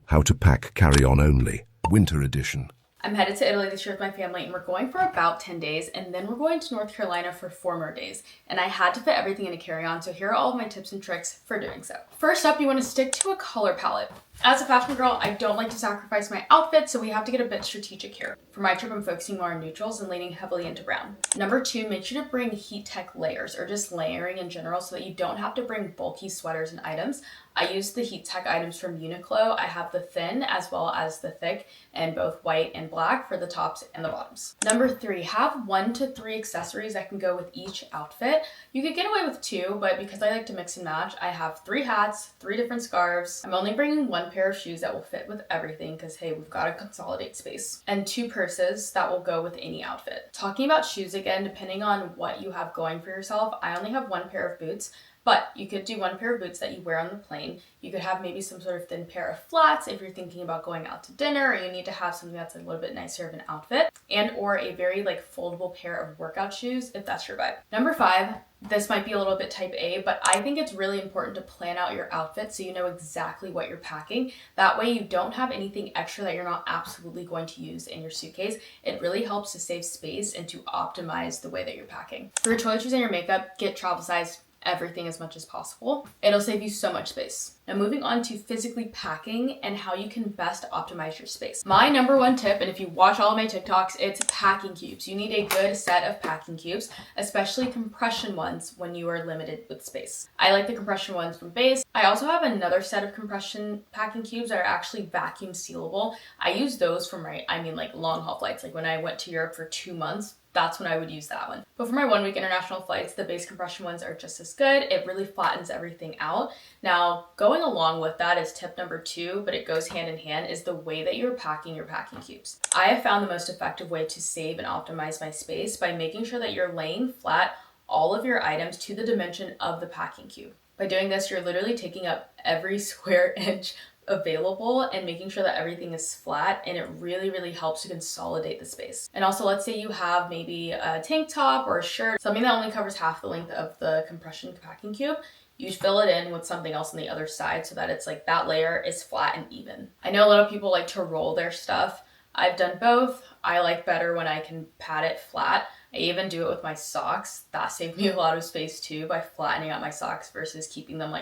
How to pack carry-on only, winter edition. I'm headed to Italy this year with my family and we're going for about 10 days and then we're going to North Carolina for 4 more days. And I had to fit everything in a carry-on, so here are all of my tips and tricks for doing so. First up, you want to stick to a color palette. As a fashion girl, I don't like to sacrifice my outfit, so we have to get a bit strategic here. For my trip, I'm focusing more on neutrals and leaning heavily into brown. Number 2, make sure to bring heat tech layers or just layering in general so that you don't have to bring bulky sweaters and items. I use the heat tech items from Uniqlo. I have the thin as well as the thick and both white and black for the tops and the bottoms. Number 3, have 1 to 3 accessories that can go with each outfit. You could get away with 2, but because I like to mix and match, I have 3 hats, 3 different scarves. I'm only bringing 1 pair of shoes that will fit with everything because, hey, we've got to consolidate space. And 2 purses that will go with any outfit. Talking about shoes again, depending on what you have going for yourself, I only have 1 pair of boots. But you could do 1 pair of boots that you wear on the plane. You could have maybe some sort of thin pair of flats if you're thinking about going out to dinner or you need to have something that's a little bit nicer of an outfit, and or a very foldable pair of workout shoes if that's your vibe. Number 5, this might be a little bit type A, but I think it's really important to plan out your outfit so you know exactly what you're packing. That way you don't have anything extra that you're not absolutely going to use in your suitcase. It really helps to save space and to optimize the way that you're packing. For your toiletries and your makeup, get travel size everything as much as possible. It'll save you so much space. Now moving on to physically packing and how you can best optimize your space. My number 1 tip, and if you watch all of my TikToks, it's packing cubes. You need a good set of packing cubes, especially compression ones when you are limited with space. I like the compression ones from Base. I also have another set of compression packing cubes that are actually vacuum sealable. I use those for my, long haul flights. Like when I went to Europe for 2 months, that's when I would use that one. But for my 1 week international flights, the Base compression ones are just as good. It really flattens everything out. Now, going along with that is tip number 2, but it goes hand in hand, is the way that you're packing your packing cubes. I have found the most effective way to save and optimize my space by making sure that you're laying flat all of your items to the dimension of the packing cube. By doing this, you're literally taking up every square inch available and making sure that everything is flat, and it really helps to consolidate the space. And also, let's say you have maybe a tank top or a shirt, something that only covers half the length of the compression packing cube. You fill it in with something else on the other side so that it's that layer is flat and even. I know a lot of people like to roll their stuff. I've done both. I like better when I can pad it flat. I even do it with my socks. That saved me a lot of space too by flattening out my socks versus keeping them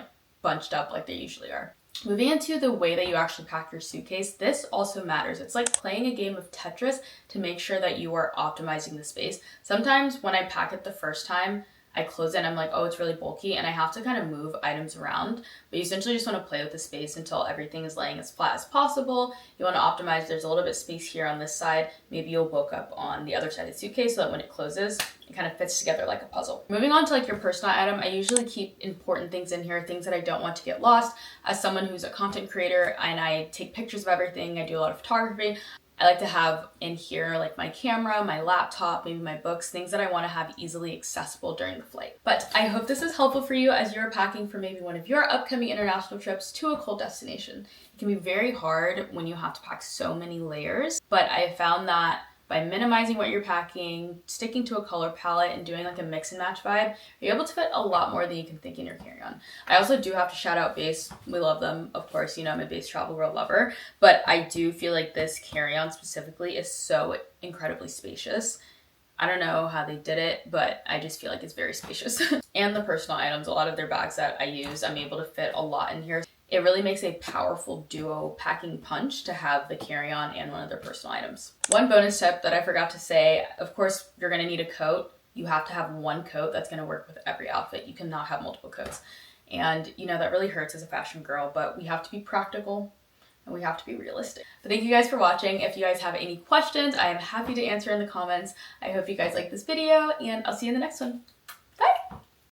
bunched up like they usually are. Moving into the way that you actually pack your suitcase, this also matters. It's like playing a game of Tetris to make sure that you are optimizing the space. Sometimes when I pack it the first time, I close it and I'm like, oh, it's really bulky, and I have to kind of move items around. But you essentially just want to play with the space until everything is laying as flat as possible. You want to optimize. There's a little bit of space here on this side. Maybe you'll bulk up on the other side of the suitcase so that when it closes, it kind of fits together like a puzzle. Moving on to your personal item, I usually keep important things in here, things that I don't want to get lost. As someone who's a content creator and I take pictures of everything, I do a lot of photography, I like to have in here my camera, my laptop, maybe my books, things that I want to have easily accessible during the flight. But I hope this is helpful for you as you're packing for maybe one of your upcoming international trips to a cold destination. It can be very hard when you have to pack so many layers, but I found that by minimizing what you're packing, sticking to a color palette, and doing a mix and match vibe, you're able to fit a lot more than you can think in your carry-on. I also do have to shout out Base. We love them, of course. I'm a Base travel world lover, but I do feel like this carry-on specifically is so incredibly spacious. I don't know how they did it, but I just feel like it's very spacious. And the personal items, a lot of their bags that I use, I'm able to fit a lot in here. It really makes a powerful duo packing punch to have the carry-on and one of their personal items. One bonus tip that I forgot to say, of course, you're going to need a coat. You have to have 1 coat that's going to work with every outfit. You cannot have multiple coats. And that really hurts as a fashion girl, but we have to be practical and we have to be realistic. But thank you guys for watching. If you guys have any questions, I am happy to answer in the comments. I hope you guys like this video, and I'll see you in the next one.